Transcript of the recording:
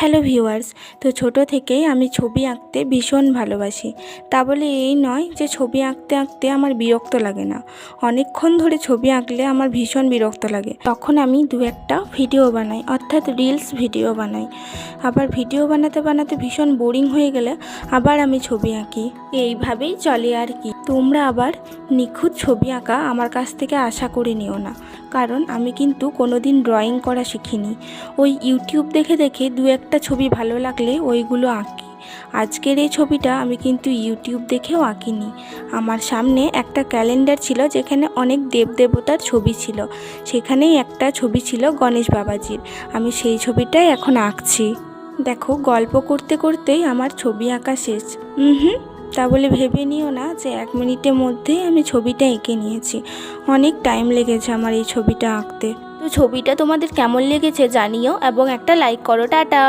Hello viewers, তো ছোট থেকেই আমি ছবি আঁকতে ভীষণ ভালোবাসি। তা বলে এই নয় যে ছবি আঁকতে আঁকতে আমার বিরক্ত লাগে না। অনেকক্ষণ ধরে ছবি আঁকলে আমার ভীষণ বিরক্ত লাগে, তখন আমি দু একটা ভিডিও বানাই, অর্থাৎ রিলস ভিডিও বানাই। আবার ভিডিও বানাতে বানাতে ভীষণ বোরিং হয়ে গেলে আবার আমি ছবি আঁকি। এইভাবেই চলে আর কি। তোমরা আবার নিখুঁত ছবি আঁকা আমার কাছ থেকে আশা করে নিও না, কারণ আমি কিন্তু কোনোদিন ড্রয়িং করা শিখিনি। ওই ইউটিউব দেখে দেখে দু একটা ছবি ভালো লাগলে ওইগুলো আঁকি। আজকের এই ছবিটা আমি কিন্তু ইউটিউব দেখেও আঁকিনি। আমার সামনে একটা ক্যালেন্ডার ছিল যেখানে অনেক দেবদেবতার ছবি ছিল, সেখানেই একটা ছবি ছিল গণেশ বাবাজির। আমি সেই ছবিটাই এখন আঁকছি। দেখো, গল্প করতে করতেই আমার ছবি আঁকা শেষ। তা বলে ভেবে নিও না যে 1 মিনিটের মধ্যেই আমি ছবিটা এঁকে নিয়েছি। অনেক টাইম লেগেছে আমার এই ছবিটা আঁকতে। তো ছবিটা তোমাদের কেমন লেগেছে জানিও এবং একটা লাইক করো। টাটা।